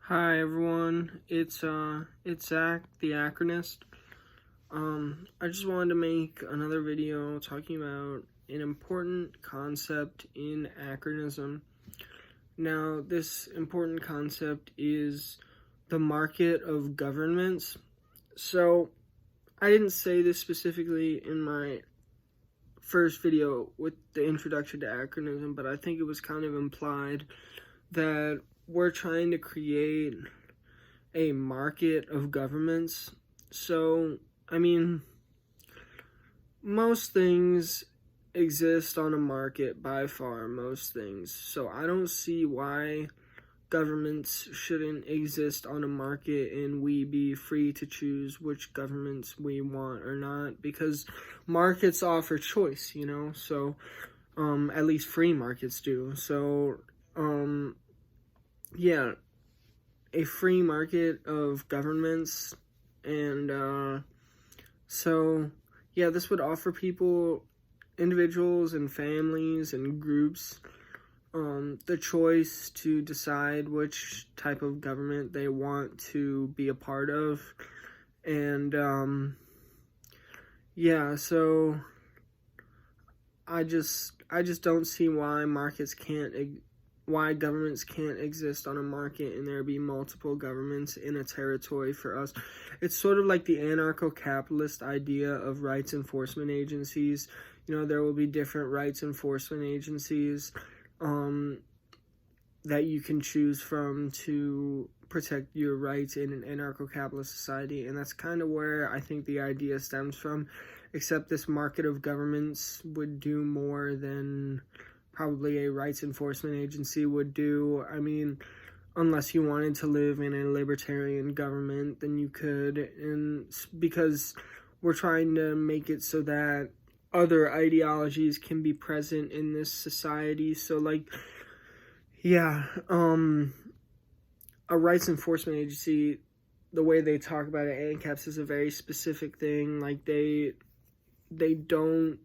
Hi everyone, it's Zach, the Akronist. I just wanted to make another video talking about an important concept in Akronism. Now, this important concept is the market of governments. So, I didn't say this specifically in my first video with the introduction to Akronism, but I think it was kind of implied that we're trying to create a market of governments. So, I mean, most things exist on a market by far, most things. So I don't see why governments shouldn't exist on a market and we be free to choose which governments we want or not, because markets offer choice, so at least free markets do. So yeah, a free market of governments, and so yeah, this would offer people, individuals and families and groups, the choice to decide which type of government they want to be a part of. And yeah, so I just don't see why governments can't exist on a market and there be multiple governments in a territory for us. It's sort of like the anarcho-capitalist idea of rights enforcement agencies. There will be different rights enforcement agencies that you can choose from to protect your rights in an anarcho-capitalist society, and that's kind of where I think the idea stems from, except this market of governments would do more than probably a rights enforcement agency would do. I mean, unless you wanted to live in a libertarian government, then you could, and because we're trying to make it so that other ideologies can be present in this society. So, yeah, a rights enforcement agency, the way they talk about it, ANCAPs, is a very specific thing. Like, they don't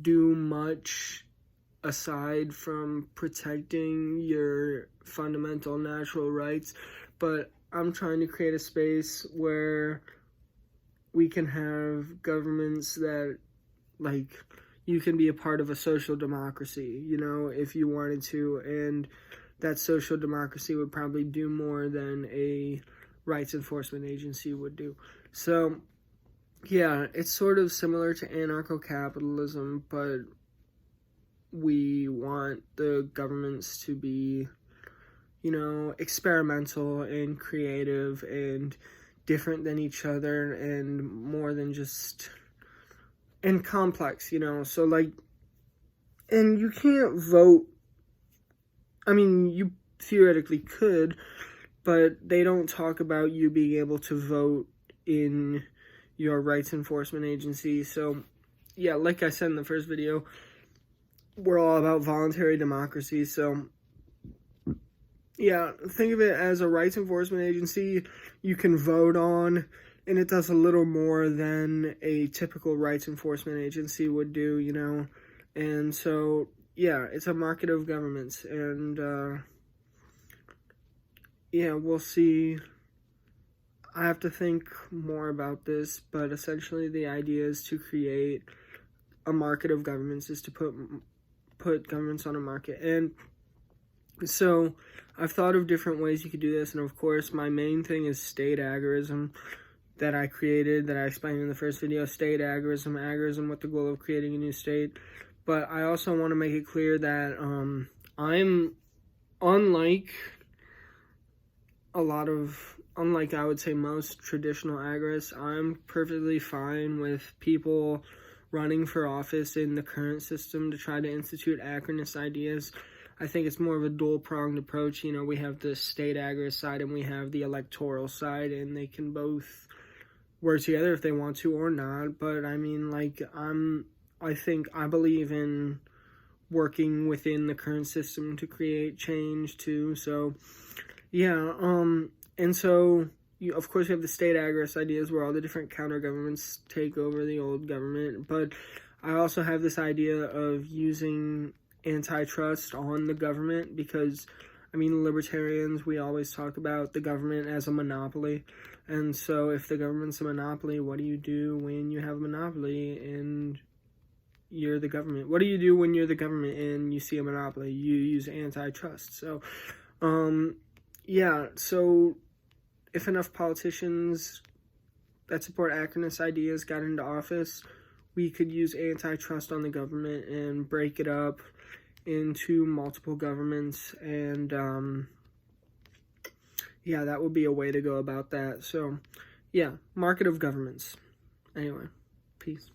do much aside from protecting your fundamental natural rights, but I'm trying to create a space where we can have governments that, you can be a part of a social democracy, if you wanted to, and that social democracy would probably do more than a rights enforcement agency would do. So, yeah, it's sort of similar to anarcho-capitalism, but we want the governments to be, experimental and creative and different than each other and more than just, and complex, so and you can't vote. I mean, you theoretically could, but they don't talk about you being able to vote in your rights enforcement agency. So yeah, like I said in the first video, we're all about voluntary democracy. So yeah, think of it as a rights enforcement agency you can vote on, and it does a little more than a typical rights enforcement agency would do, and so yeah, it's a market of governments, and yeah, we'll see. I have to think more about this, but essentially the idea is to create a market of governments, is to put governments on a market. And so I've thought of different ways you could do this, and of course my main thing is state agorism that I created, that I explained in the first video. State agorism with the goal of creating a new state. But I also want to make it clear that I'm, unlike I would say most traditional agorists, I'm perfectly fine with people running for office in the current system to try to institute Akronist ideas. I think it's more of a dual-pronged approach. We have the state agorist side and we have the electoral side, and they can both work together if they want to or not. But I mean, I believe in working within the current system to create change too. So yeah, and so of course you have the state agorist ideas where all the different counter governments take over the old government, but I also have this idea of using antitrust on the government, because I mean, libertarians, we always talk about the government as a monopoly. And so if the government's a monopoly, what do you do when you have a monopoly and you're the government? What do you do when you're the government and you see a monopoly? You use antitrust. So, yeah, so if enough politicians that support Akronist ideas got into office, we could use antitrust on the government and break it up into multiple governments, and yeah, that would be a way to go about that. So yeah, market of governments. Anyway, peace.